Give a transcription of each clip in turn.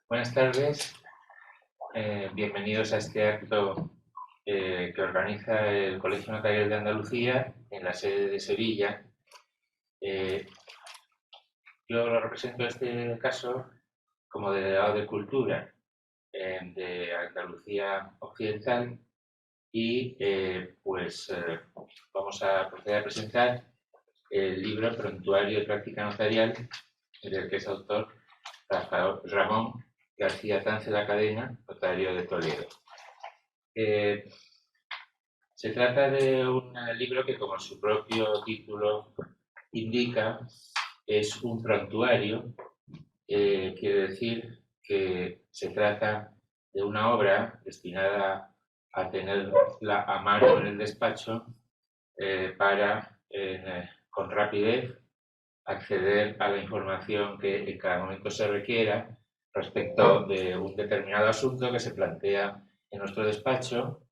Buenas tardes, bienvenidos a este acto que organiza el Colegio Notarial de Andalucía en la sede de Sevilla. Eh, yo lo represento en este caso como delegado de Cultura de Andalucía Occidental y vamos a proceder a presentar el libro Prontuario de Práctica Notarial del que es autor Rafael Ramón García Tance la Cadena, notario de Toledo. Eh, Se trata de un libro que, como su propio título indica, es un prontuario. Quiere decir que se trata de una obra destinada a tenerla a mano en el despacho para, con rapidez, acceder a la información que en cada momento se requiera respecto de un determinado asunto que se plantea en nuestro despacho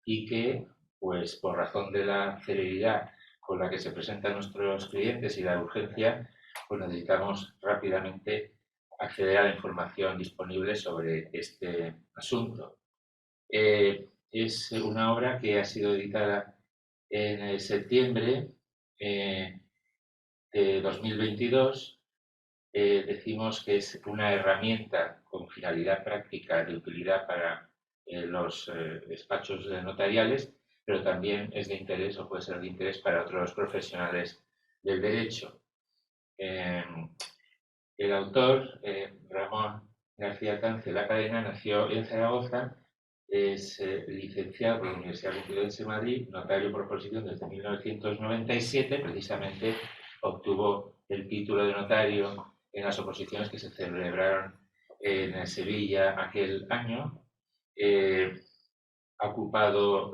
y que, pues por razón de la celeridad con la que se presentan nuestros clientes y la urgencia, pues necesitamos rápidamente acceder a la información disponible sobre este asunto. Es una obra que ha sido editada en septiembre eh, de 2022. Decimos que es una herramienta con finalidad práctica de utilidad para los despachos notariales, pero también es de interés o puede ser de interés para otros profesionales del derecho. Eh, el autor, Ramón García Tance la Cadena, nació en Zaragoza, es licenciado por la Universidad Complutense de Madrid, notario por oposición desde 1997, precisamente obtuvo el título de notario en las oposiciones que se celebraron en Sevilla aquel año. Eh, Ha ocupado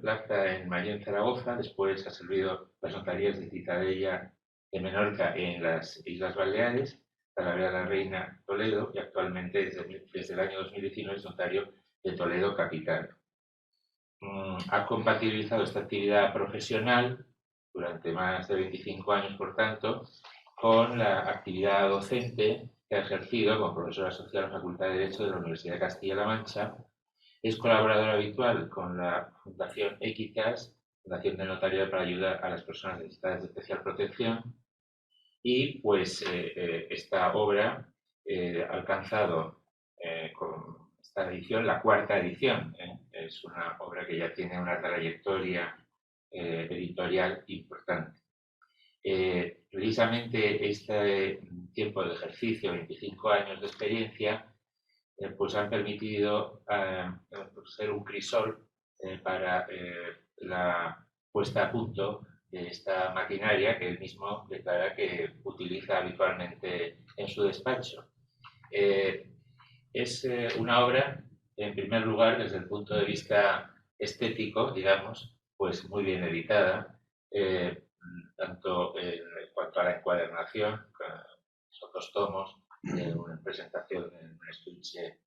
plaza en Mayor, Zaragoza, después ha servido las notarías de Citadella de Menorca en las Islas Baleares, Talavera de la Reina, Toledo, y actualmente desde el año 2019 es notario de Toledo capital. Ha compatibilizado esta actividad profesional durante más de 25 años, por tanto, con la actividad docente que ha ejercido como profesor asociado en la Facultad de Derecho de la Universidad de Castilla-La Mancha. Es colaborador habitual con la Fundación Equitas, Fundación de Notariado para ayudar a las personas necesitadas de especial protección, y esta obra ha alcanzado con esta edición la cuarta edición. Es una obra que ya tiene una trayectoria editorial importante. Precisamente este tiempo de ejercicio, 25 años de experiencia, pues han permitido ser un crisol para la puesta a punto de esta maquinaria que él mismo declara que utiliza habitualmente en su despacho. Eh, es una obra, en primer lugar, desde el punto de vista estético, digamos, pues muy bien editada, tanto en cuanto a la encuadernación, son dos tomos, una presentación en un estuche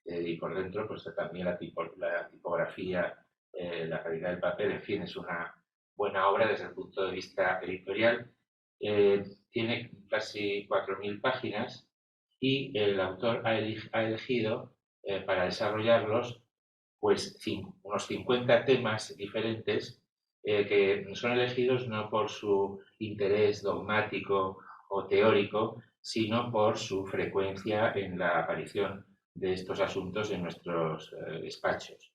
y por dentro, pues también la tipografía, la calidad del papel, en fin, es una buena obra desde el punto de vista editorial. Tiene casi 4.000 páginas y el autor ha elegido para desarrollarlos pues unos 50 temas diferentes que son elegidos no por su interés dogmático o teórico, sino por su frecuencia en la aparición de estos asuntos en nuestros despachos,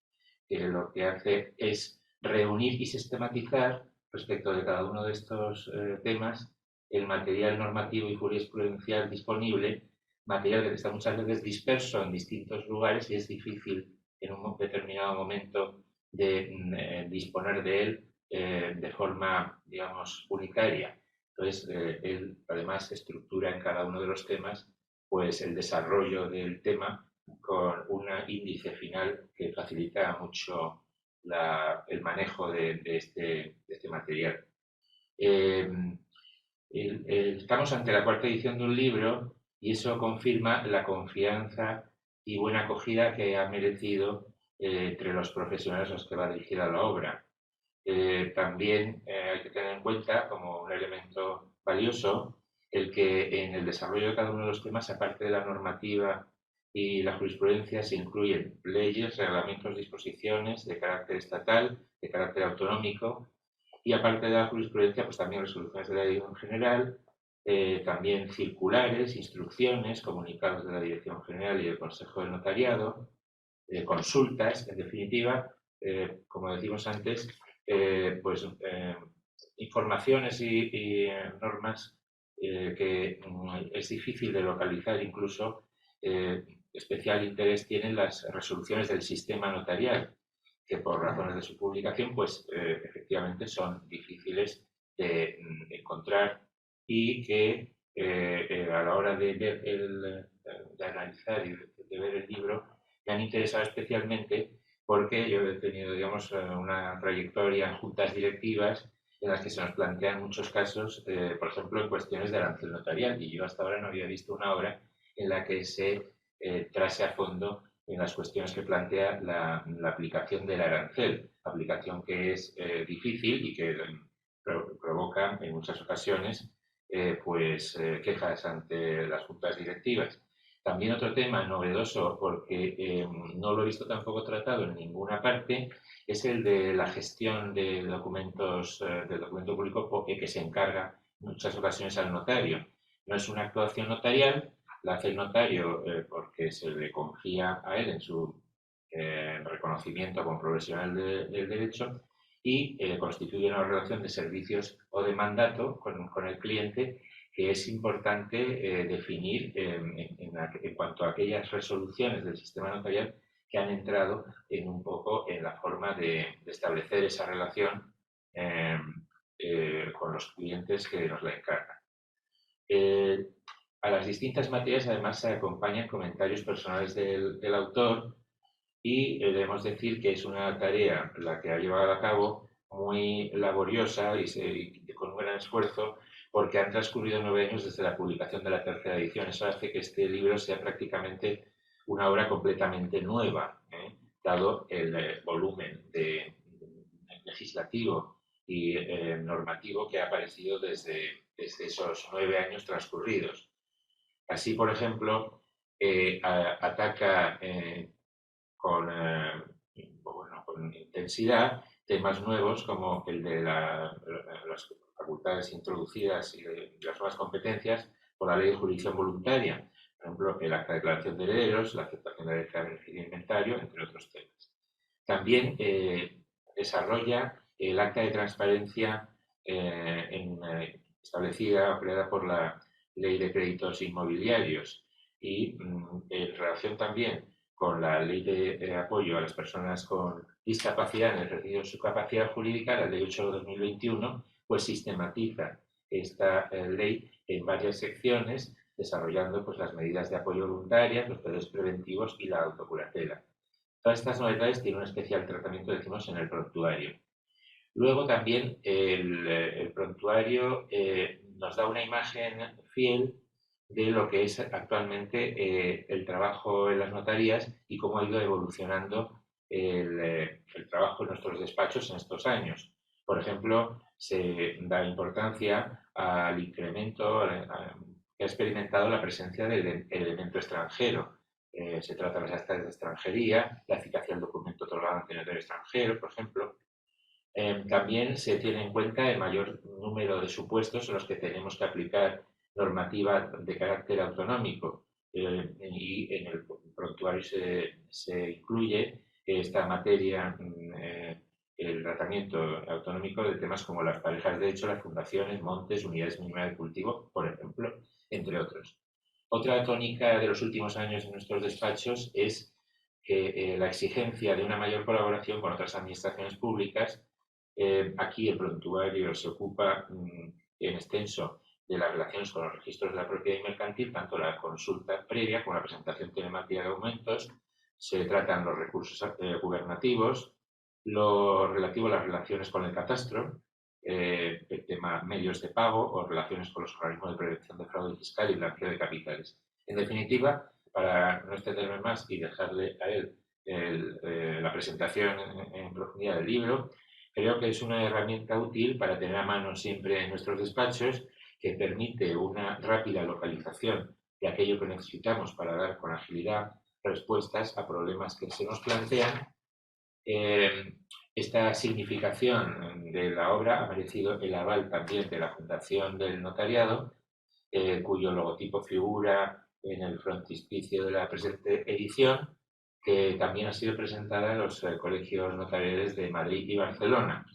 que lo que hace es reunir y sistematizar respecto de cada uno de estos temas el material normativo y jurisprudencial disponible, material que está muchas veces disperso en distintos lugares y es difícil en un determinado momento de disponer de él de forma, digamos, unitaria. Entonces, él además estructura en cada uno de los temas pues el desarrollo del tema con un índice final que facilita mucho el manejo de este material. Eh, Estamos ante la cuarta edición de un libro y eso confirma la confianza y buena acogida que ha merecido entre los profesionales a los que va dirigida la obra. También hay que tener en cuenta como un elemento valioso el que en el desarrollo de cada uno de los temas, aparte de la normativa y la jurisprudencia se incluyen leyes, reglamentos, disposiciones de carácter estatal, de carácter autonómico, y aparte de la jurisprudencia, pues también resoluciones de la Dirección General, también circulares, instrucciones, comunicados de la Dirección General y del Consejo del Notariado, consultas, en definitiva, como decimos antes, pues informaciones y normas que es difícil de localizar, incluso especial interés tienen las resoluciones del sistema notarial, que por razones de su publicación, pues efectivamente son difíciles de encontrar y que a la hora de analizar y de ver el libro me han interesado especialmente porque yo he tenido, digamos, una trayectoria en juntas directivas en las que se nos plantean muchos casos, por ejemplo, en cuestiones de arancel notarial, y yo hasta ahora no había visto una obra en la que se trase a fondo en las cuestiones que plantea la aplicación del arancel, aplicación que es difícil y que provoca en muchas ocasiones quejas ante las juntas directivas. También otro tema novedoso, porque no lo he visto tampoco tratado en ninguna parte, es el de la gestión de documentos, del documento público que se encarga en muchas ocasiones al notario. No es una actuación notarial, la hace el notario porque se le confía a él en su reconocimiento como profesional del derecho y constituye una relación de servicios o de mandato con el cliente que es importante definir en cuanto a aquellas resoluciones del sistema notarial que han entrado en un poco en la forma de establecer esa relación con los clientes que nos la encargan. A las distintas materias además se acompañan comentarios personales del autor y debemos decir que es una tarea la que ha llevado a cabo muy laboriosa y con un gran esfuerzo porque han transcurrido 9 años desde la publicación de la tercera edición. Eso hace que este libro sea prácticamente una obra completamente nueva, dado el volumen legislativo y normativo que ha aparecido desde esos 9 años transcurridos. Así, por ejemplo, ataca con intensidad temas nuevos como el de las facultades introducidas y de las nuevas competencias por la Ley de Jurisdicción Voluntaria, por ejemplo, el acta de declaración de herederos, la aceptación de la declaración de inventario, entre otros temas. También desarrolla el acta de transparencia establecida, creada por la Ley de Créditos Inmobiliarios y en relación también con la Ley de Apoyo a las Personas con Discapacidad en el ejercicio de su capacidad jurídica, la Ley 8 de 2021, pues sistematiza esta ley en varias secciones, desarrollando pues, las medidas de apoyo voluntarias, los poderes preventivos y la autocuratela. Todas estas novedades tienen un especial tratamiento, decimos, en el prontuario. Luego también el prontuario nos da una imagen fiel de lo que es actualmente el trabajo en las notarías y cómo ha ido evolucionando el trabajo en nuestros despachos en estos años. Por ejemplo, se da importancia al incremento que ha experimentado la presencia del elemento extranjero. Se trata de las actas de extranjería, la eficacia del documento otorgado ante el notario extranjero, por ejemplo. También se tiene en cuenta el mayor número de supuestos en los que tenemos que aplicar normativa de carácter autonómico y en el prontuario se incluye esta materia, el tratamiento autonómico de temas como las parejas de hecho, las fundaciones, montes, unidades mínimas de cultivo, por ejemplo, entre otros. Otra tónica de los últimos años en nuestros despachos es que la exigencia de una mayor colaboración con otras administraciones públicas. Aquí el prontuario se ocupa en extenso de las relaciones con los registros de la propiedad y mercantil, tanto la consulta previa como la presentación telemática de documentos. Se tratan los recursos gubernativos, lo relativo a las relaciones con el catastro, el tema medios de pago o relaciones con los organismos de prevención de fraude fiscal y blanqueo de capitales. En definitiva, para no extenderme más y dejarle a él la presentación en profundidad del libro, creo que es una herramienta útil para tener a mano siempre en nuestros despachos que permite una rápida localización de aquello que necesitamos para dar con agilidad respuestas a problemas que se nos plantean. Esta significación de la obra ha merecido el aval también de la Fundación del Notariado, cuyo logotipo figura en el frontispicio de la presente edición, que también ha sido presentada en los colegios notariales de Madrid y Barcelona.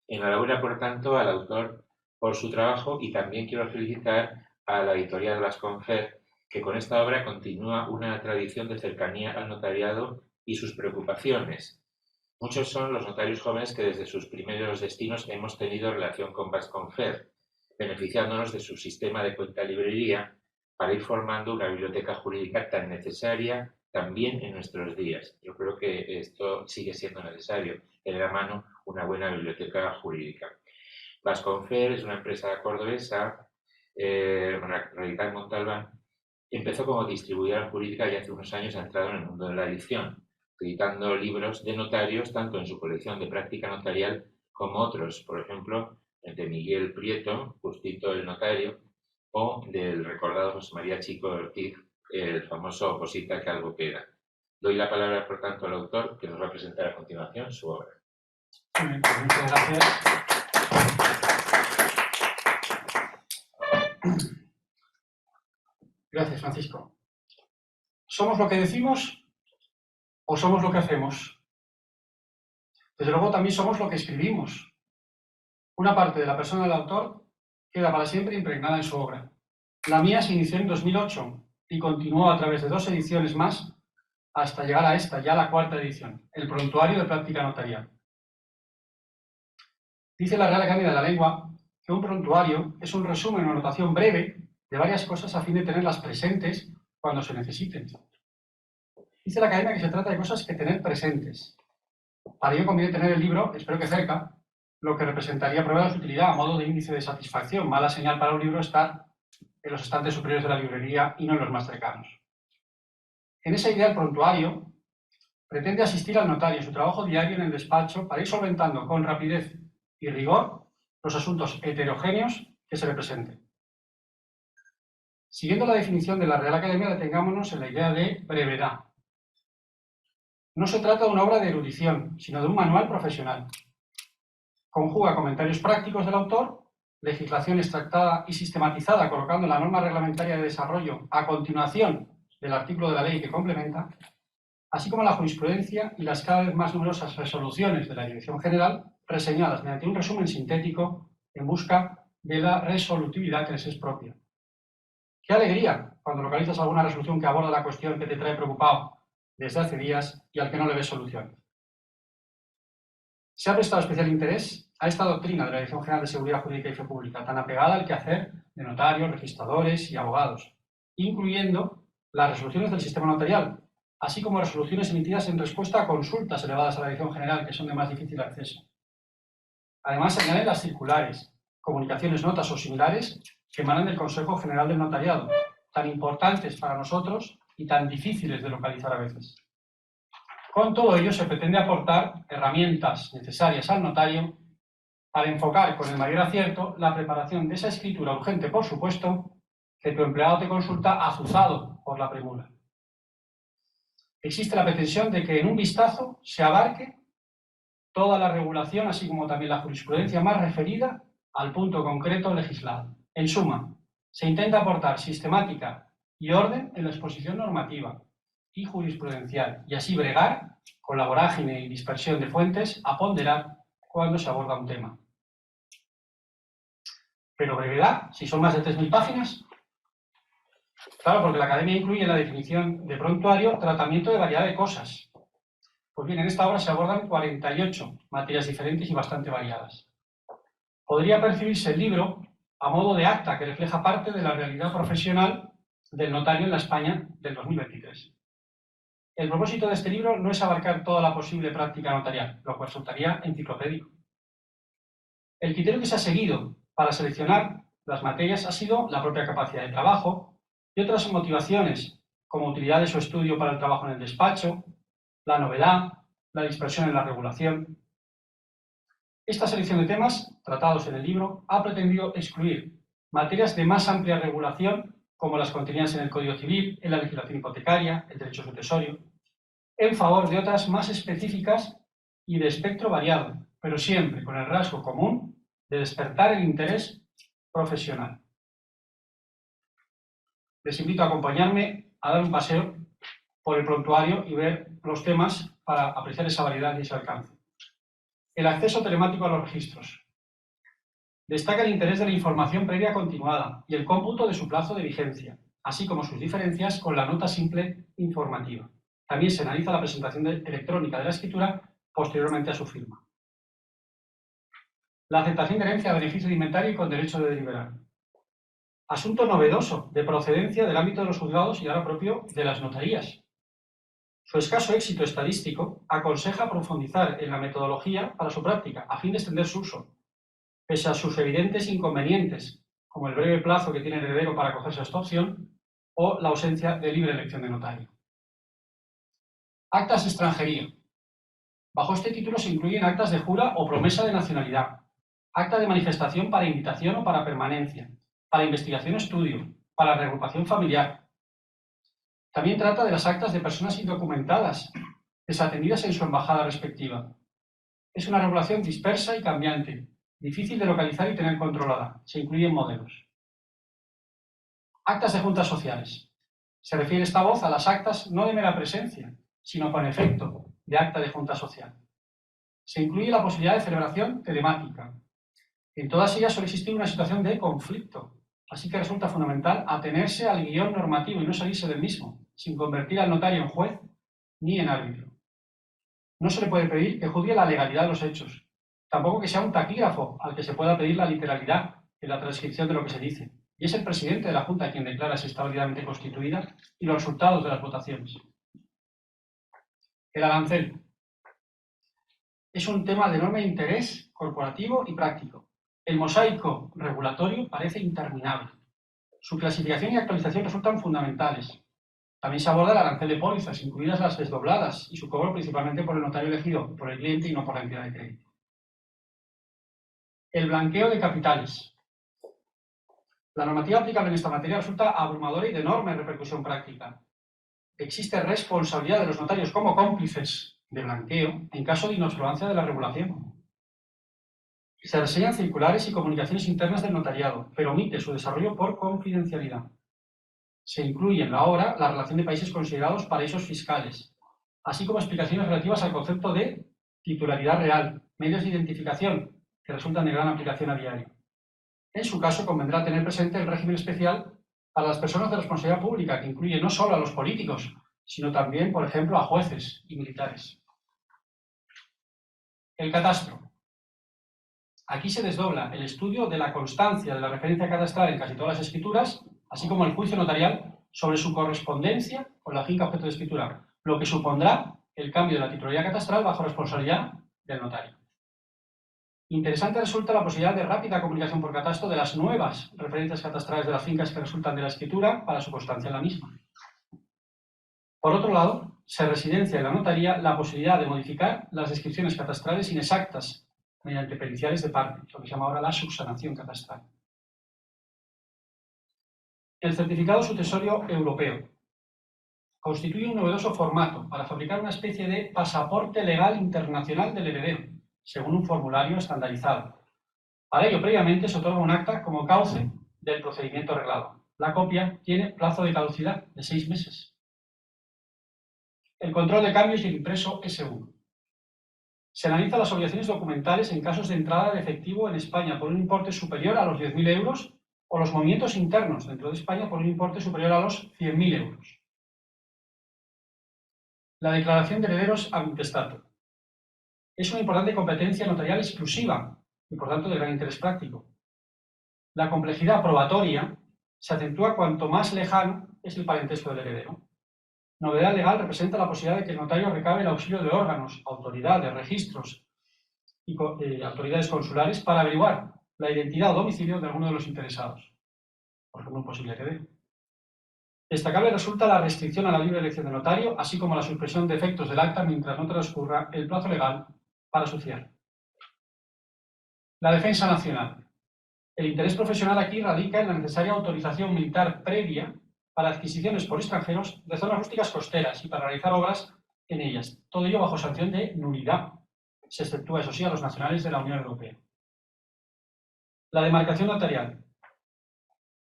Enhorabuena, por tanto, al autor por su trabajo, y también quiero felicitar a la editorial Vasconfer, que con esta obra continúa una tradición de cercanía al notariado y sus preocupaciones. Muchos son los notarios jóvenes que desde sus primeros destinos hemos tenido relación con Vasconfer, beneficiándonos de su sistema de cuenta librería para ir formando una biblioteca jurídica tan necesaria también en nuestros días. Yo creo que esto sigue siendo necesario, tener a mano una buena biblioteca jurídica. Vasconfer es una empresa cordobesa, radicada en Montalbán. Empezó como distribuidora jurídica y hace unos años ha entrado en el mundo de la edición, editando libros de notarios tanto en su colección de práctica notarial como otros, por ejemplo, de Miguel Prieto, Justito el Notario, o del recordado José María Chico Ortiz, el famoso Oposita que algo queda. Doy la palabra, por tanto, al autor, que nos va a presentar a continuación su obra. Muchas gracias. Gracias, Francisco. ¿Somos lo que decimos o somos lo que hacemos? Desde luego también somos lo que escribimos. Una parte de la persona del autor queda para siempre impregnada en su obra. La mía se inició en 2008 y continuó a través de 2 ediciones más hasta llegar a esta, ya la 4ª edición, el Prontuario de Práctica Notarial. Dice la Real Academia de la Lengua que un prontuario es un resumen o anotación breve de varias cosas a fin de tenerlas presentes cuando se necesiten. Dice la Academia que se trata de cosas que tener presentes. Para ello conviene tener el libro, espero que cerca, lo que representaría prueba de su utilidad a modo de índice de satisfacción. Mala señal para un libro estar en los estantes superiores de la librería y no en los más cercanos. En esa idea, el prontuario pretende asistir al notario en su trabajo diario en el despacho para ir solventando con rapidez y rigor los asuntos heterogéneos que se le presenten. Siguiendo la definición de la Real Academia, detengámonos en la idea de brevedad. No se trata de una obra de erudición, sino de un manual profesional. Conjuga comentarios prácticos del autor, legislación extractada y sistematizada colocando la norma reglamentaria de desarrollo a continuación del artículo de la ley que complementa, así como la jurisprudencia y las cada vez más numerosas resoluciones de la Dirección General reseñadas mediante un resumen sintético en busca de la resolutividad que les es propia. ¡Qué alegría cuando localizas alguna resolución que aborda la cuestión que te trae preocupado desde hace días y al que no le ves solución! Se ha prestado especial interés a esta doctrina de la Dirección General de Seguridad Jurídica y Fe Pública, tan apegada al quehacer de notarios, registradores y abogados, incluyendo las resoluciones del sistema notarial, así como resoluciones emitidas en respuesta a consultas elevadas a la Dirección General, que son de más difícil acceso. Además, se añaden las circulares, comunicaciones, notas o similares que emanan del Consejo General del Notariado, tan importantes para nosotros y tan difíciles de localizar a veces. Con todo ello, se pretende aportar herramientas necesarias al notario para enfocar con el mayor acierto la preparación de esa escritura urgente, por supuesto, que tu empleado te consulta azuzado por la premura. Existe la pretensión de que en un vistazo se abarque toda la regulación, así como también la jurisprudencia más referida al punto concreto legislado. En suma, se intenta aportar sistemática y orden en la exposición normativa y jurisprudencial, y así bregar con la vorágine y dispersión de fuentes a ponderar cuando se aborda un tema. Pero brevedad, si son más de 3.000 páginas. Claro, porque la Academia incluye en la definición de prontuario tratamiento de variedad de cosas. Pues bien, en esta obra se abordan 48 materias diferentes y bastante variadas. Podría percibirse el libro a modo de acta que refleja parte de la realidad profesional del notario en la España del 2023. El propósito de este libro no es abarcar toda la posible práctica notarial, lo cual resultaría enciclopédico. El criterio que se ha seguido para seleccionar las materias ha sido la propia capacidad de trabajo y otras motivaciones, como utilidad de su estudio para el trabajo en el despacho, la novedad, la dispersión en la regulación. Esta selección de temas, tratados en el libro, ha pretendido excluir materias de más amplia regulación como las contenidas en el Código Civil, en la legislación hipotecaria, el derecho sucesorio, en favor de otras más específicas y de espectro variado, pero siempre con el rasgo común de despertar el interés profesional. Les invito a acompañarme a dar un paseo por el prontuario y ver los temas para apreciar esa variedad y ese alcance. El acceso telemático a los registros. Destaca el interés de la información previa continuada y el cómputo de su plazo de vigencia, así como sus diferencias con la nota simple informativa. También se analiza la presentación electrónica de la escritura posteriormente a su firma. La aceptación de herencia a beneficio de inventario y con derecho de deliberar. Asunto novedoso de procedencia del ámbito de los juzgados y ahora propio de las notarías. Su escaso éxito estadístico aconseja profundizar en la metodología para su práctica, a fin de extender su uso, pese a sus evidentes inconvenientes, como el breve plazo que tiene el heredero para acogerse a esta opción o la ausencia de libre elección de notario. Actas de extranjería. Bajo este título se incluyen actas de jura o promesa de nacionalidad, acta de manifestación para invitación o para permanencia, para investigación o estudio, para reagrupación familiar. También trata de las actas de personas indocumentadas, desatendidas en su embajada respectiva. Es una regulación dispersa y cambiante, difícil de localizar y tener controlada. Se incluyen modelos. Actas de juntas sociales. Se refiere esta voz a las actas no de mera presencia, sino con efecto de acta de junta social. Se incluye la posibilidad de celebración telemática. En todas ellas suele existir una situación de conflicto, así que resulta fundamental atenerse al guión normativo y no salirse del mismo, sin convertir al notario en juez ni en árbitro. No se le puede pedir que juzgue la legalidad de los hechos, tampoco que sea un taquígrafo al que se pueda pedir la literalidad en la transcripción de lo que se dice, y es el presidente de la Junta quien declara si está válidamente constituida y los resultados de las votaciones. El arancel. Es un tema de enorme interés corporativo y práctico. El mosaico regulatorio parece interminable. Su clasificación y actualización resultan fundamentales. También se aborda el arancel de pólizas, incluidas las desdobladas, y su cobro principalmente por el notario elegido, por el cliente y no por la entidad de crédito. El blanqueo de capitales. La normativa aplicable en esta materia resulta abrumadora y de enorme repercusión práctica. Existe responsabilidad de los notarios como cómplices de blanqueo en caso de inobservancia de la regulación. Se reseñan circulares y comunicaciones internas del notariado, pero omite su desarrollo por confidencialidad. Se incluye en la obra la relación de países considerados paraísos fiscales, así como explicaciones relativas al concepto de titularidad real, medios de identificación, que resultan de gran aplicación a diario. En su caso, convendrá tener presente el régimen especial para las personas de responsabilidad pública, que incluye no solo a los políticos, sino también, por ejemplo, a jueces y militares. El catastro. Aquí se desdobla el estudio de la constancia de la referencia catastral en casi todas las escrituras, así como el juicio notarial sobre su correspondencia con la finca objeto de escritura, lo que supondrá el cambio de la titularidad catastral bajo responsabilidad del notario. Interesante resulta la posibilidad de rápida comunicación por catastro de las nuevas referencias catastrales de las fincas que resultan de la escritura para su constancia en la misma. Por otro lado, se residencia en la notaría la posibilidad de modificar las descripciones catastrales inexactas mediante periciales de parte, lo que se llama ahora la subsanación catastral. El certificado sucesorio europeo constituye un novedoso formato para fabricar una especie de pasaporte legal internacional del heredero, según un formulario estandarizado. Para ello, previamente se otorga un acta como cauce del procedimiento arreglado. La copia tiene plazo de caducidad de 6 meses. El control de cambios y el impreso es seguro. Se analizan las obligaciones documentales en casos de entrada de efectivo en España por un importe superior a los 10.000 euros o los movimientos internos dentro de España por un importe superior a los 100.000 euros. La declaración de herederos ab intestato. Es una importante competencia notarial exclusiva y, por tanto, de gran interés práctico. La complejidad probatoria se acentúa cuanto más lejano es el parentesco del heredero. Novedad legal representa la posibilidad de que el notario recabe el auxilio de órganos, autoridades, registros y autoridades consulares para averiguar la identidad o domicilio de alguno de los interesados, por ejemplo, un posible heredero. Destacable resulta la restricción a la libre elección de notario, así como la supresión de efectos del acta mientras no transcurra el plazo legal para su cierre. La defensa nacional. El interés profesional aquí radica en la necesaria autorización militar previa para adquisiciones por extranjeros de zonas rústicas costeras y para realizar obras en ellas. Todo ello bajo sanción de nulidad. Se exceptúa, eso sí, a los nacionales de la Unión Europea. La demarcación notarial.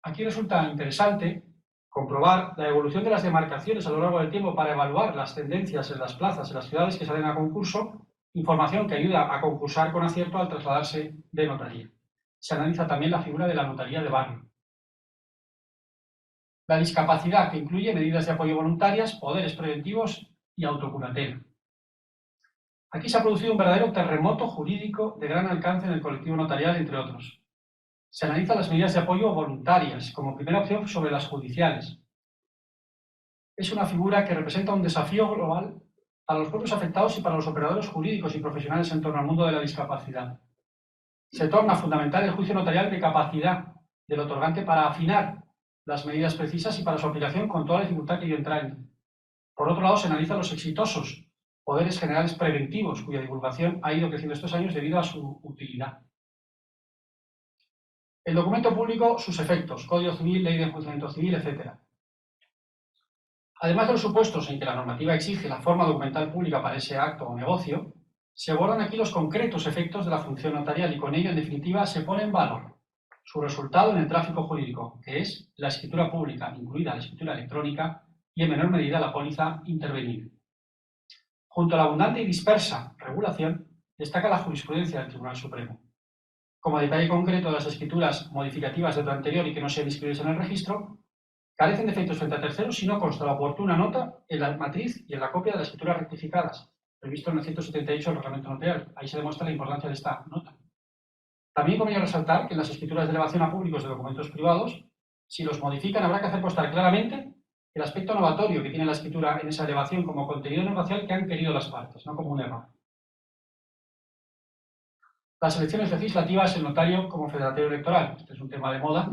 Aquí resulta interesante comprobar la evolución de las demarcaciones a lo largo del tiempo para evaluar las tendencias en las plazas, en las ciudades que salen a concurso, información que ayuda a concursar con acierto al trasladarse de notaría. Se analiza también la figura de la notaría de barrio. La discapacidad, que incluye medidas de apoyo voluntarias, poderes preventivos y autocuratela. Aquí se ha producido un verdadero terremoto jurídico de gran alcance en el colectivo notarial, entre otros. Se analizan las medidas de apoyo voluntarias como primera opción sobre las judiciales. Es una figura que representa un desafío global para los propios afectados y para los operadores jurídicos y profesionales en torno al mundo de la discapacidad. Se torna fundamental el juicio notarial de capacidad del otorgante para afinar las medidas precisas y para su aplicación con toda la dificultad que ello entraña. Por otro lado, se analizan los exitosos poderes generales preventivos, cuya divulgación ha ido creciendo estos años debido a su utilidad. El documento público, sus efectos, Código Civil, Ley de Enjuiciamiento Civil, etc. Además de los supuestos en que la normativa exige la forma documental pública para ese acto o negocio, se abordan aquí los concretos efectos de la función notarial y con ello, en definitiva, se pone en valor su resultado en el tráfico jurídico, que es la escritura pública, incluida la escritura electrónica, y en menor medida la póliza intervenida. Junto a la abundante y dispersa regulación, destaca la jurisprudencia del Tribunal Supremo. Como detalle concreto de las escrituras modificativas de lo anterior y que no sean inscritas en el registro, carecen de efectos frente a terceros si no consta la oportuna nota en la matriz y en la copia de las escrituras rectificadas, previsto en el 178 del Reglamento Notarial. Ahí se demuestra la importancia de esta nota. También conviene resaltar que en las escrituras de elevación a públicos de documentos privados, si los modifican habrá que hacer constar claramente el aspecto novatorio que tiene la escritura en esa elevación como contenido negocial que han querido las partes, no como un error. Las elecciones legislativas, el notario como federatario electoral. Este es un tema de moda,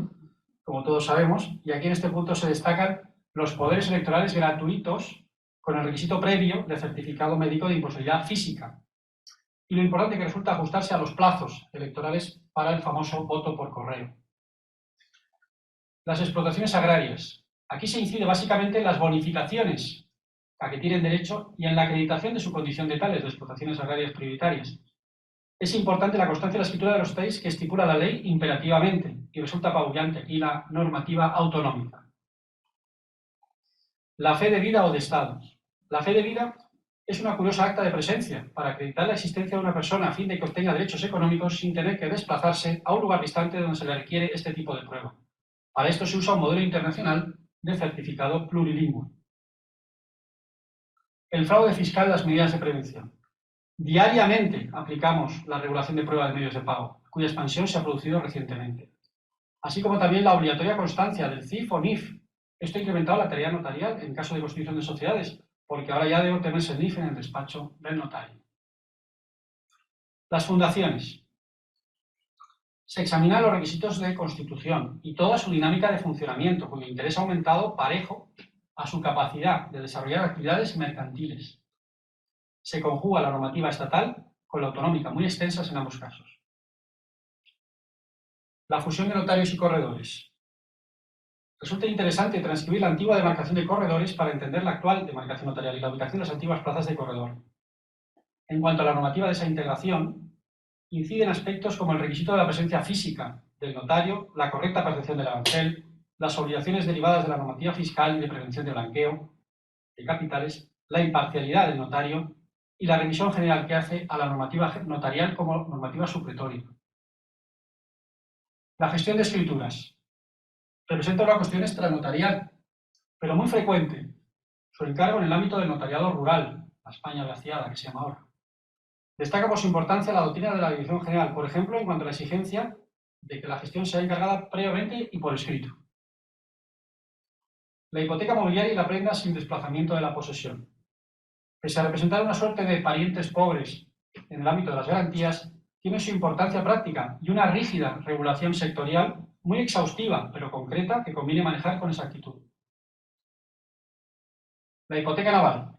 como todos sabemos, y aquí en este punto se destacan los poderes electorales gratuitos con el requisito previo de certificado médico de imposibilidad física. Y lo importante que resulta ajustarse a los plazos electorales para el famoso voto por correo. Las explotaciones agrarias. Aquí se incide básicamente en las bonificaciones a que tienen derecho y en la acreditación de su condición de tales de explotaciones agrarias prioritarias. Es importante la constancia de la escritura de los TEIs que estipula la ley imperativamente y resulta apabullante aquí la normativa autonómica. La fe de vida o de Estado. La fe de vida es una curiosa acta de presencia para acreditar la existencia de una persona a fin de que obtenga derechos económicos sin tener que desplazarse a un lugar distante donde se le requiere este tipo de prueba. Para esto se usa un modelo internacional de certificado plurilingüe. El fraude fiscal y las medidas de prevención. Diariamente aplicamos la regulación de prueba de medios de pago, cuya expansión se ha producido recientemente. Así como también la obligatoria constancia del CIF o NIF. Esto ha incrementado la tarea notarial en caso de constitución de sociedades, porque ahora ya debe tenerse el NIF en el despacho del notario. Las fundaciones. Se examinan los requisitos de constitución y toda su dinámica de funcionamiento, cuyo interés ha aumentado parejo a su capacidad de desarrollar actividades mercantiles. Se conjuga la normativa estatal con la autonómica, muy extensas en ambos casos. La fusión de notarios y corredores. Resulta interesante transcribir la antigua demarcación de corredores para entender la actual demarcación notarial y la ubicación de las antiguas plazas de corredor. En cuanto a la normativa de esa integración, inciden aspectos como el requisito de la presencia física del notario, la correcta percepción del arancel, las obligaciones derivadas de la normativa fiscal y de prevención de blanqueo de capitales, la imparcialidad del notario y la revisión general que hace a la normativa notarial como normativa supletoria. La gestión de escrituras. Representa una cuestión extranotarial, pero muy frecuente. Su encargo en el ámbito del notariado rural, la España vaciada que se llama ahora. Destaca por su importancia la doctrina de la Dirección General, por ejemplo, en cuanto a la exigencia de que la gestión sea encargada previamente y por escrito. La hipoteca mobiliaria y la prenda sin desplazamiento de la posesión. Pese a representar una suerte de parientes pobres en el ámbito de las garantías, tiene su importancia práctica y una rígida regulación sectorial muy exhaustiva, pero concreta, que conviene manejar con exactitud. La hipoteca naval.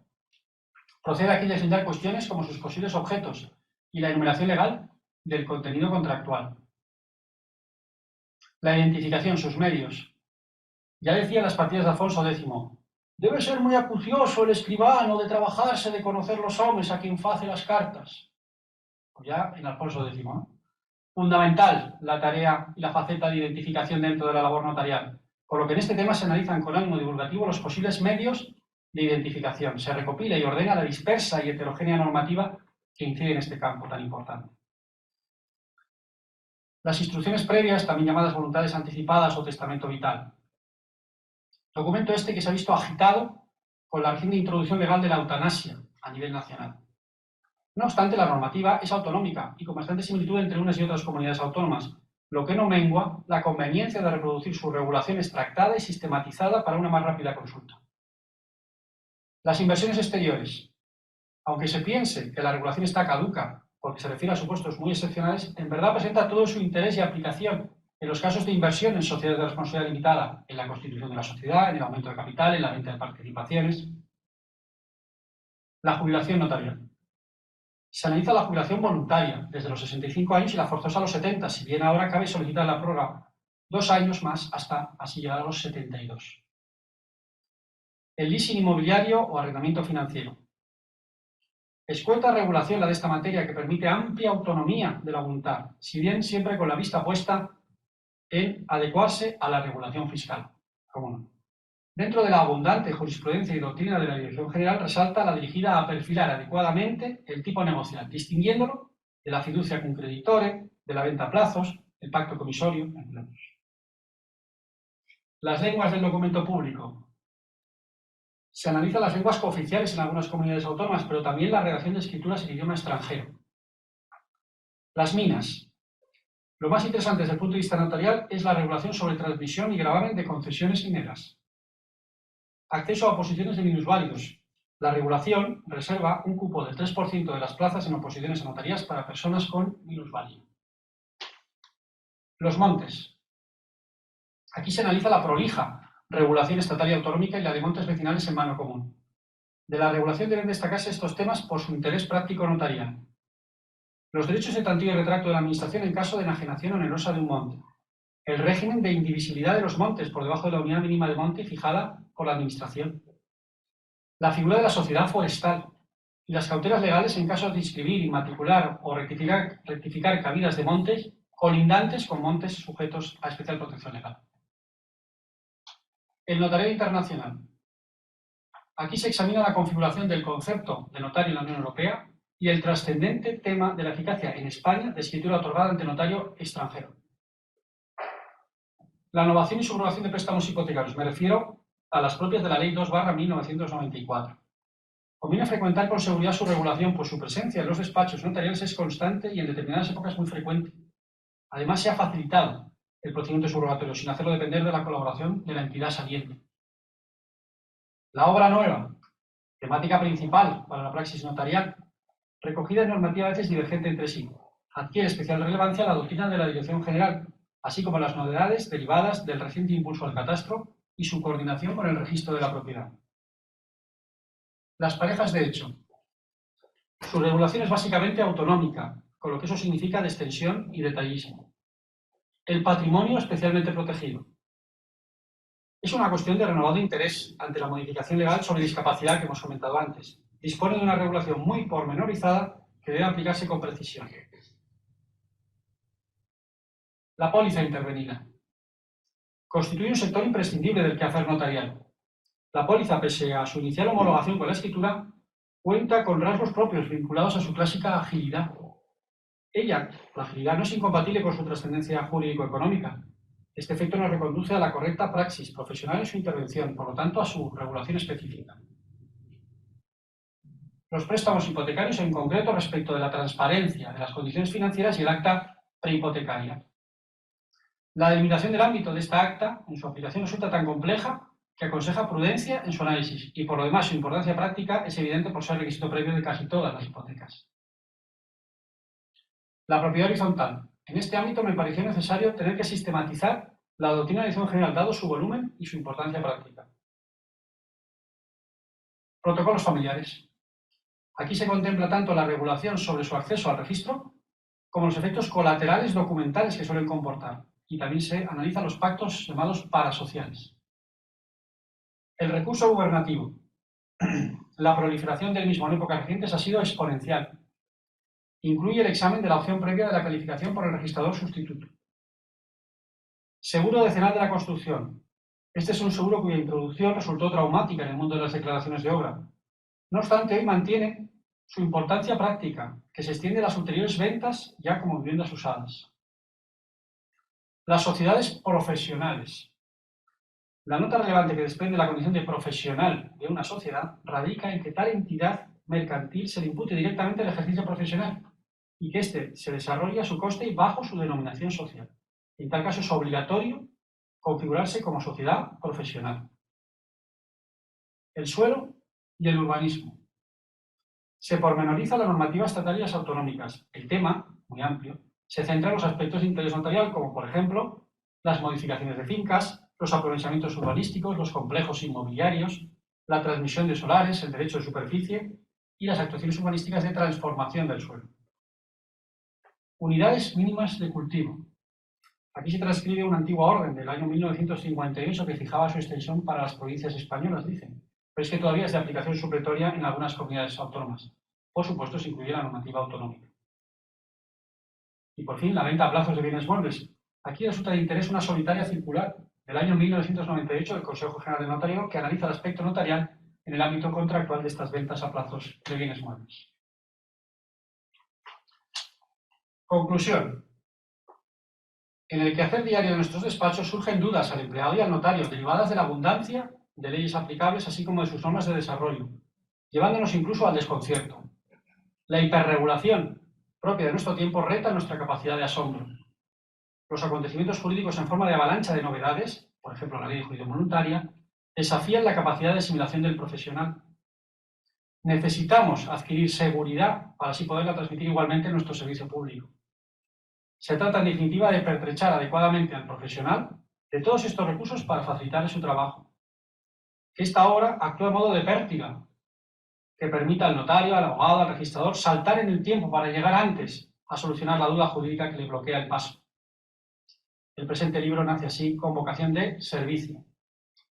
Procede aquí a deslindar cuestiones como sus posibles objetos y la enumeración legal del contenido contractual. La identificación, sus medios. Ya decía las partidas de Alfonso X, debe ser muy acucioso el escribano de trabajarse de conocer los hombres a quien face las cartas. Pues ya en Alfonso X, ¿no? Fundamental la tarea y la faceta de identificación dentro de la labor notarial, por lo que en este tema se analizan con ánimo divulgativo los posibles medios de identificación. Se recopila y ordena la dispersa y heterogénea normativa que incide en este campo tan importante. Las instrucciones previas, también llamadas voluntades anticipadas o testamento vital. Documento este que se ha visto agitado con la reciente introducción legal de la eutanasia a nivel nacional. No obstante, la normativa es autonómica y con bastante similitud entre unas y otras comunidades autónomas, lo que no mengua la conveniencia de reproducir su regulación extractada y sistematizada para una más rápida consulta. Las inversiones exteriores. Aunque se piense que la regulación está caduca porque se refiere a supuestos muy excepcionales, en verdad presenta todo su interés y aplicación en los casos de inversión en sociedades de responsabilidad limitada, en la constitución de la sociedad, en el aumento de capital, en la venta de participaciones. La jubilación notarial. Se analiza la jubilación voluntaria desde los 65 años y la forzosa a los 70, si bien ahora cabe solicitar la prórroga 2 años más hasta así llegar a los 72. El leasing inmobiliario o arrendamiento financiero. Escueta regulación la de esta materia que permite amplia autonomía de la voluntad, si bien siempre con la vista puesta en adecuarse a la regulación fiscal. ¿Cómo no? Dentro de la abundante jurisprudencia y doctrina de la Dirección General resalta la dirigida a perfilar adecuadamente el tipo negocial, distinguiéndolo de la fiducia con creditore, de la venta a plazos, el pacto comisorio, entre otros. Las lenguas del documento público. Se analizan las lenguas cooficiales en algunas comunidades autónomas, pero también la redacción de escrituras en idioma extranjero. Las minas. Lo más interesante desde el punto de vista notarial es la regulación sobre transmisión y gravamen de concesiones mineras. Acceso a oposiciones de minusválidos. La regulación reserva un cupo del 3% de las plazas en oposiciones a notarías para personas con minusválido. Los montes. Aquí se analiza la prolija regulación estatal y autonómica y la de montes vecinales en mano común. De la regulación deben destacarse estos temas por su interés práctico notarial. Los derechos de tanteo y retracto de la Administración en caso de enajenación onerosa de un monte. El régimen de indivisibilidad de los montes por debajo de la unidad mínima de monte fijada por la Administración. La figura de la sociedad forestal y las cautelas legales en caso de inscribir, inmatricular o rectificar cabidas de montes colindantes con montes sujetos a especial protección legal. El notariado internacional. Aquí se examina la configuración del concepto de notario en la Unión Europea y el trascendente tema de la eficacia en España de escritura otorgada ante notario extranjero. La innovación y subrogación de préstamos hipotecarios. Me refiero a las propias de la Ley 2/1994. Conviene frecuentar con seguridad su regulación, pues su presencia en los despachos notariales es constante y en determinadas épocas muy frecuente. Además, se ha facilitado el procedimiento subrogatorio sin hacerlo depender de la colaboración de la entidad saliente. La obra nueva, temática principal para la praxis notarial, recogida en normativa a veces divergente entre sí, adquiere especial relevancia la doctrina de la Dirección General, así como las novedades derivadas del reciente impulso al catastro y su coordinación con el registro de la propiedad. Las parejas de hecho. Su regulación es básicamente autonómica, con lo que eso significa de extensión y detallismo. El patrimonio especialmente protegido. Es una cuestión de renovado interés ante la modificación legal sobre discapacidad que hemos comentado antes. Dispone de una regulación muy pormenorizada que debe aplicarse con precisión. La póliza intervenida. Constituye un sector imprescindible del quehacer notarial. La póliza, pese a su inicial homologación con la escritura, cuenta con rasgos propios vinculados a su clásica agilidad. Ella, la agilidad, no es incompatible con su trascendencia jurídico-económica. Este efecto nos reconduce a la correcta praxis profesional en su intervención, por lo tanto a su regulación específica. Los préstamos hipotecarios en concreto respecto de la transparencia de las condiciones financieras y el acta prehipotecaria. La delimitación del ámbito de esta acta en su aplicación resulta tan compleja que aconseja prudencia en su análisis y por lo demás su importancia práctica es evidente por ser requisito previo de casi todas las hipotecas. La propiedad horizontal. En este ámbito me pareció necesario tener que sistematizar la doctrina de Dirección General dado su volumen y su importancia práctica. Protocolos familiares. Aquí se contempla tanto la regulación sobre su acceso al registro como los efectos colaterales documentales que suelen comportar. y también se analizan los pactos llamados parasociales. El recurso gubernativo. La proliferación del mismo en épocas recientes ha sido exponencial. Incluye el examen de la opción previa de la calificación por el registrador sustituto. Seguro decenal de la construcción. Este es un seguro cuya introducción resultó traumática en el mundo de las declaraciones de obra. No obstante, hoy mantiene su importancia práctica, que se extiende a las ulteriores ventas ya como viviendas usadas. Las sociedades profesionales. La nota relevante que desprende la condición de profesional de una sociedad radica en que tal entidad mercantil se le impute directamente el ejercicio profesional y que éste se desarrolle a su coste y bajo su denominación social. En tal caso es obligatorio configurarse como sociedad profesional. El suelo y el urbanismo. Se pormenoriza la normativa estatal y las autonómicas. El tema, muy amplio, se centra en los aspectos de interés notarial, como por ejemplo las modificaciones de fincas, los aprovechamientos urbanísticos, los complejos inmobiliarios, la transmisión de solares, el derecho de superficie y las actuaciones urbanísticas de transformación del suelo. Unidades mínimas de cultivo. Aquí se transcribe una antigua orden del año 1958 que fijaba su extensión para las provincias españolas, dicen, pero es que todavía es de aplicación supletoria en algunas comunidades autónomas. Por supuesto, se incluye la normativa autonómica. Y por fin, la venta a plazos de bienes muebles. Aquí resulta de interés una solitaria circular del año 1998 del Consejo General del Notario que analiza el aspecto notarial en el ámbito contractual de estas ventas a plazos de bienes muebles. Conclusión. En el quehacer diario de nuestros despachos surgen dudas al empleado y al notario derivadas de la abundancia de leyes aplicables, así como de sus normas de desarrollo, llevándonos incluso al desconcierto. La hiperregulación propia de nuestro tiempo reta nuestra capacidad de asombro. Los acontecimientos jurídicos en forma de avalancha de novedades, por ejemplo la ley de jurisdicción voluntaria, desafían la capacidad de asimilación del profesional. Necesitamos adquirir seguridad para así poderla transmitir igualmente en nuestro servicio público. Se trata en definitiva de pertrechar adecuadamente al profesional de todos estos recursos para facilitarle su trabajo. Que esta obra actúe a modo de pértiga, que permita al notario, al abogado, al registrador saltar en el tiempo para llegar antes a solucionar la duda jurídica que le bloquea el paso. El presente libro nace así con vocación de servicio.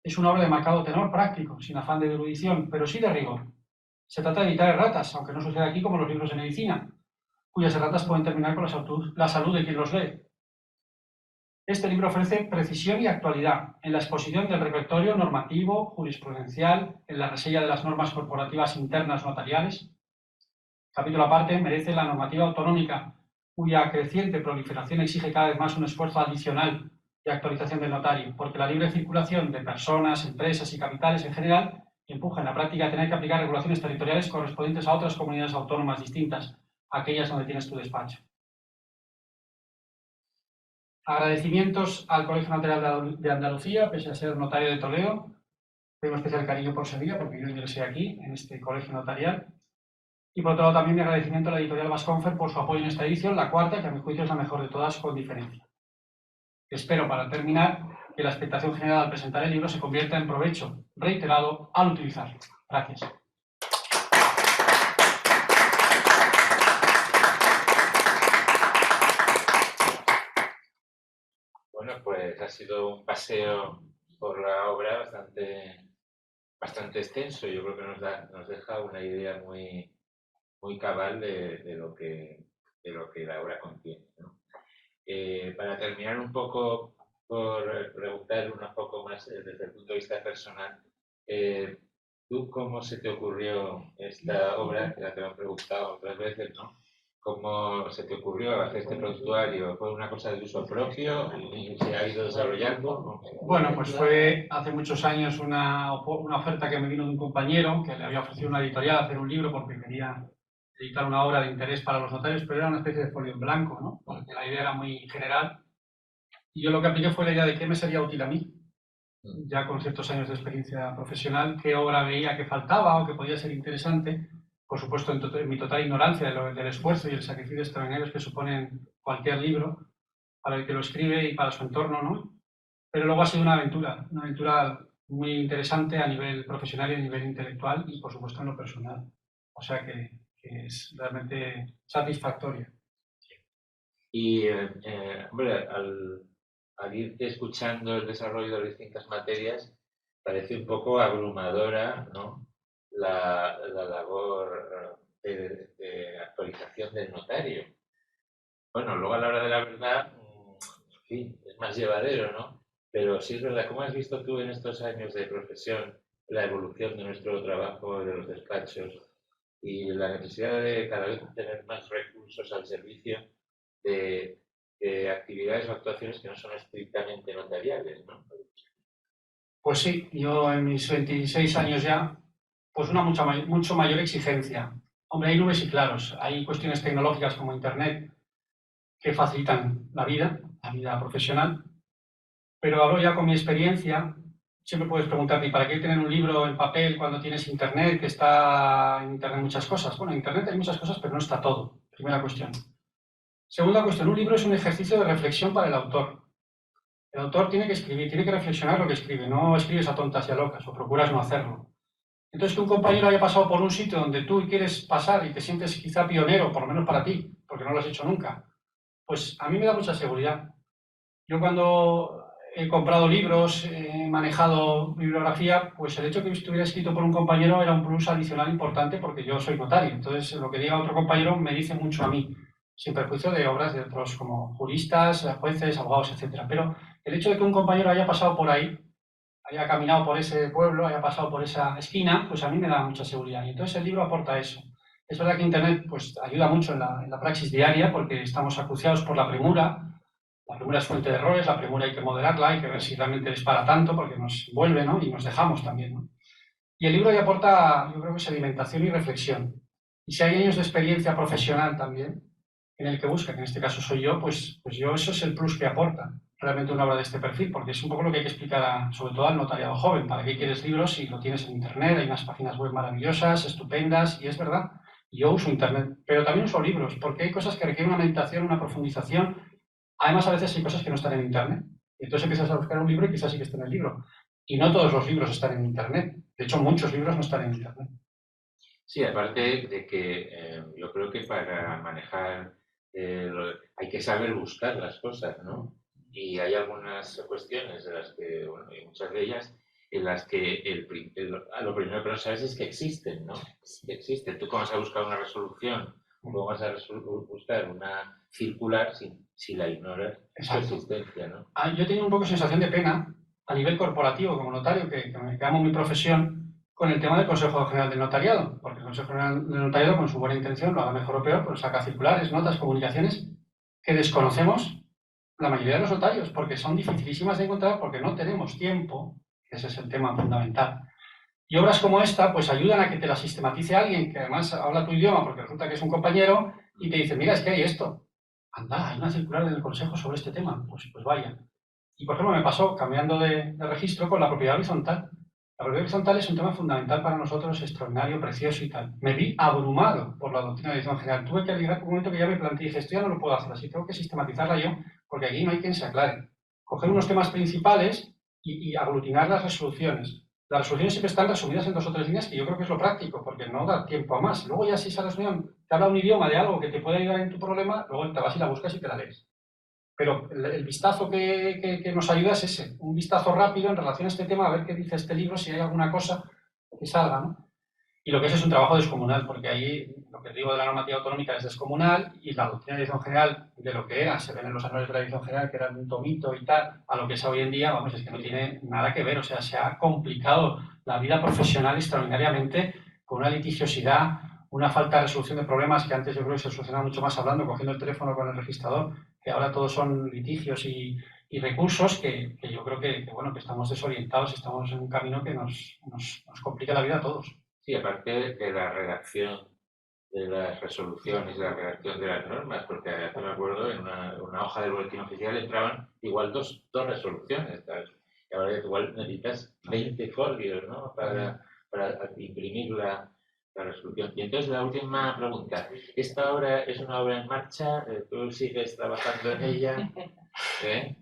Es una obra de marcado tenor práctico, sin afán de erudición, pero sí de rigor. Se trata de evitar erratas, aunque no sucede aquí como los libros de medicina, cuyas erratas pueden terminar con la salud de quien los lee. Este libro ofrece precisión y actualidad en la exposición del repertorio normativo, jurisprudencial, en la reseña de las normas corporativas internas notariales. Capítulo aparte merece la normativa autonómica, cuya creciente proliferación exige cada vez más un esfuerzo adicional de actualización del notario, porque la libre circulación de personas, empresas y capitales en general empuja en la práctica a tener que aplicar regulaciones territoriales correspondientes a otras comunidades autónomas distintas, aquellas donde tienes tu despacho. Agradecimientos al Colegio Notarial de Andalucía, pese a ser notario de Toledo. Tengo especial cariño por Sevilla, porque yo ingresé aquí, en este colegio notarial. Y por otro lado, también mi agradecimiento a la editorial Basconfer por su apoyo en esta edición, la cuarta, que a mi juicio es la mejor de todas, con diferencia. Espero, para terminar, que la expectación general al presentar el libro se convierta en provecho reiterado al utilizarlo. Gracias. Bueno, pues ha sido un paseo por la obra bastante extenso. Yo creo que nos deja una idea muy cabal de lo que la obra contiene, ¿no? Para terminar un poco, por preguntar un poco más desde el punto de vista personal, ¿tú cómo se te ocurrió esta obra? Que ya te lo han preguntado otras veces, ¿no? ¿Cómo se te ocurrió hacer este prontuario? ¿Fue una cosa de uso propio y se ha ido desarrollando? Bueno, pues fue hace muchos años una oferta que me vino de un compañero que le había ofrecido una editorial hacer un libro porque quería editar una obra de interés para los notarios, pero era una especie de folio en blanco, ¿no? Porque la idea era muy general. Y yo lo que apliqué fue la idea de qué me sería útil a mí, ya con ciertos años de experiencia profesional, qué obra veía que faltaba o que podía ser interesante. Por supuesto, en mi total ignorancia del esfuerzo y el sacrificio extraordinarios que suponen cualquier libro para el que lo escribe y para su entorno, ¿no? Pero luego ha sido una aventura muy interesante a nivel profesional y a nivel intelectual y, por supuesto, en lo personal. O sea que es realmente satisfactoria. Y, hombre, al ir escuchando el desarrollo de las distintas materias, parece un poco abrumadora, ¿no? La labor de actualización del notario. Bueno, luego a la hora de la verdad, en fin, es más llevadero, ¿no? Pero sí es verdad, ¿cómo has visto tú en estos años de profesión la evolución de nuestro trabajo, de los despachos y la necesidad de cada vez tener más recursos al servicio de, de actividades o actuaciones que no son estrictamente notariales, ¿no? Pues sí, yo en mis 26 años ya, pues una mucho mayor exigencia. Hombre, hay nubes y claros, hay cuestiones tecnológicas como Internet que facilitan la vida profesional, pero hablo ya con mi experiencia. Siempre puedes preguntarte, ¿y para qué tener un libro en papel cuando tienes Internet, que está en Internet muchas cosas? Bueno, en Internet hay muchas cosas, pero no está todo. Primera cuestión. Segunda cuestión, un libro es un ejercicio de reflexión para el autor. El autor tiene que escribir, tiene que reflexionar lo que escribe, no escribes a tontas y a locas, o procuras no hacerlo. Entonces, que un compañero haya pasado por un sitio donde tú quieres pasar y te sientes quizá pionero, por lo menos para ti, porque no lo has hecho nunca, pues a mí me da mucha seguridad. Yo cuando he comprado libros, he manejado bibliografía, pues el hecho de que estuviera escrito por un compañero era un plus adicional importante porque yo soy notario. Entonces, lo que diga otro compañero me dice mucho a mí, sin perjuicio de obras de otros como juristas, jueces, abogados, etc. Pero el hecho de que un compañero haya pasado por ahí, haya caminado por ese pueblo, haya pasado por esa esquina, pues a mí me da mucha seguridad. Y entonces el libro aporta eso. Es verdad que Internet pues, ayuda mucho en la praxis diaria porque estamos acuciados por la premura. La premura es fuente de errores, la premura hay que moderarla, hay que ver si realmente les para tanto porque nos envuelve, ¿no? Y nos dejamos también, ¿no? Y el libro ya aporta, yo creo que es alimentación y reflexión. Y si hay años de experiencia profesional también, en el que busca, que en este caso soy yo, pues yo eso es el plus que aporta realmente una obra de este perfil, porque es un poco lo que hay que explicar sobre todo al notariado joven. ¿Para qué quieres libros si lo tienes en Internet? Hay unas páginas web maravillosas, estupendas, y es verdad, yo uso Internet, pero también uso libros, porque hay cosas que requieren una meditación, una profundización. Además, a veces hay cosas que no están en Internet. Entonces empiezas a buscar un libro y quizás sí que esté en el libro. Y no todos los libros están en Internet. De hecho, muchos libros no están en Internet. Sí, aparte de que yo creo que para manejar hay que saber buscar las cosas, ¿no? Y hay algunas cuestiones de las que, bueno, hay muchas de ellas en las que lo primero que no sabes es que existen, ¿no? Que existen. Tú cómo vas a buscar una resolución, cómo vas a buscar una circular si la ignoras su Exacto. existencia, ¿no? Yo he tenido un poco de sensación de pena a nivel corporativo como notario, que amo mi profesión, con el tema del Consejo General del Notariado, porque el Consejo General del Notariado, con su buena intención, lo haga mejor o peor, pues saca circulares, notas, comunicaciones, que desconocemos la mayoría de los notarios, porque son dificilísimas de encontrar, porque no tenemos tiempo, que ese es el tema fundamental. Y obras como esta, pues ayudan a que te la sistematice alguien que además habla tu idioma, porque resulta que es un compañero, y te dice, mira, es que hay esto. Anda, hay una circular del Consejo sobre este tema. Pues vaya. Y por ejemplo, me pasó cambiando de registro con la propiedad horizontal. La propiedad horizontal es un tema fundamental para nosotros, extraordinario, precioso y tal. Me vi abrumado por la doctrina de dirección general. Tuve que llegar a un momento que ya me planteé, dije, esto ya no lo puedo hacer así, tengo que sistematizarla yo, porque aquí no hay quien se aclare. Coger unos temas principales y aglutinar las resoluciones. Las resoluciones siempre están resumidas en 2 o 3 líneas, que yo creo que es lo práctico, porque no da tiempo a más. Luego ya si esa resolución te habla un idioma de algo que te puede ayudar en tu problema, luego te vas y la buscas y te la lees. Pero el vistazo que nos ayuda es ese, un vistazo rápido en relación a este tema, a ver qué dice este libro, si hay alguna cosa que salga, ¿no? Y lo que es un trabajo descomunal, porque ahí lo que digo de la normativa autonómica es descomunal y la doctrina de dirección general de lo que era, se ven en los anuales de la dirección general, que era un tomito y tal, a lo que es hoy en día, vamos, es que no tiene nada que ver, o sea, se ha complicado la vida profesional extraordinariamente con una litigiosidad, una falta de resolución de problemas que antes yo creo que se solucionaba mucho más hablando, cogiendo el teléfono con el registrador, que ahora todos son litigios y recursos que yo creo bueno, que estamos desorientados, estamos en un camino que nos complica la vida a todos. Sí, aparte de la redacción de las resoluciones, de la redacción de las normas, porque yo me acuerdo en una hoja del boletín oficial entraban igual dos resoluciones, ¿sabes? Y ahora igual necesitas 20 folios, ¿no? Para imprimir la resolución. Y entonces la última pregunta, ¿esta obra es una obra en marcha? ¿Tú sigues trabajando en ella?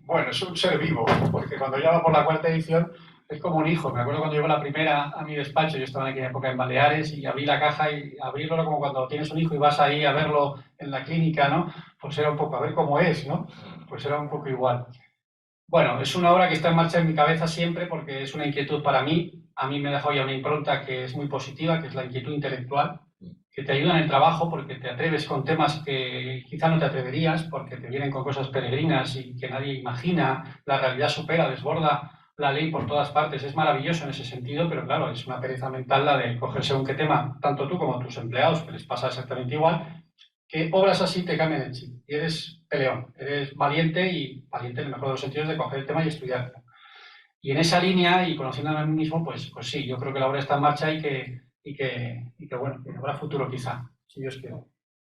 Bueno, es un ser vivo, porque cuando ya va por la 4ª edición es como un hijo. Me acuerdo cuando llegó la primera a mi despacho, yo estaba en aquella época en Baleares y abrí la caja y abrirlo era como cuando tienes un hijo y vas ahí a verlo en la clínica, ¿no? Pues era un poco, a ver cómo es, ¿no? Pues era un poco igual. Bueno, es una obra que está en marcha en mi cabeza siempre porque es una inquietud para mí. A mí me ha dejado ya una impronta que es muy positiva, que es la inquietud intelectual, que te ayuda en el trabajo porque te atreves con temas que quizá no te atreverías, porque te vienen con cosas peregrinas y que nadie imagina, la realidad supera, desborda la ley por todas partes. Es maravilloso en ese sentido, pero claro, es una pereza mental la de coger según qué tema, tanto tú como tus empleados, que les pasa exactamente igual, que obras así te cambian el chip. Y eres peleón, eres valiente y valiente en el mejor de los sentidos de coger el tema y estudiarlo. Y en esa línea, y conociéndome a mí mismo, pues sí, yo creo que la obra está en marcha y que bueno, que habrá futuro quizá, si Dios quiere.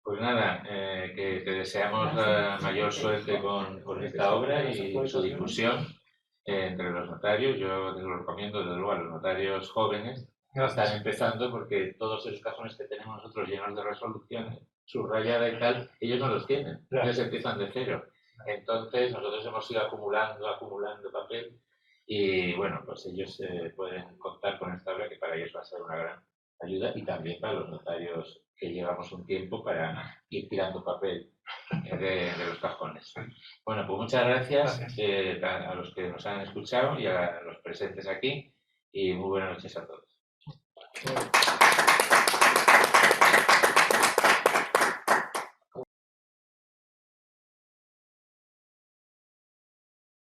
Pues nada, que te deseamos la mayor suerte con esta obra y su difusión entre los notarios. Yo te lo recomiendo desde luego a los notarios jóvenes que están empezando, porque todos esos cajones que tenemos nosotros llenos de resoluciones, subrayadas y tal, ellos no los tienen, ellos empiezan de cero. Entonces nosotros hemos ido acumulando papel y bueno, pues ellos pueden contar con esta obra, que para ellos va a ser una gran ayuda, y también para los notarios que llevamos un tiempo para ir tirando papel de los cajones. Bueno, pues muchas gracias, a los que nos han escuchado y a los presentes aquí, y muy buenas noches a todos.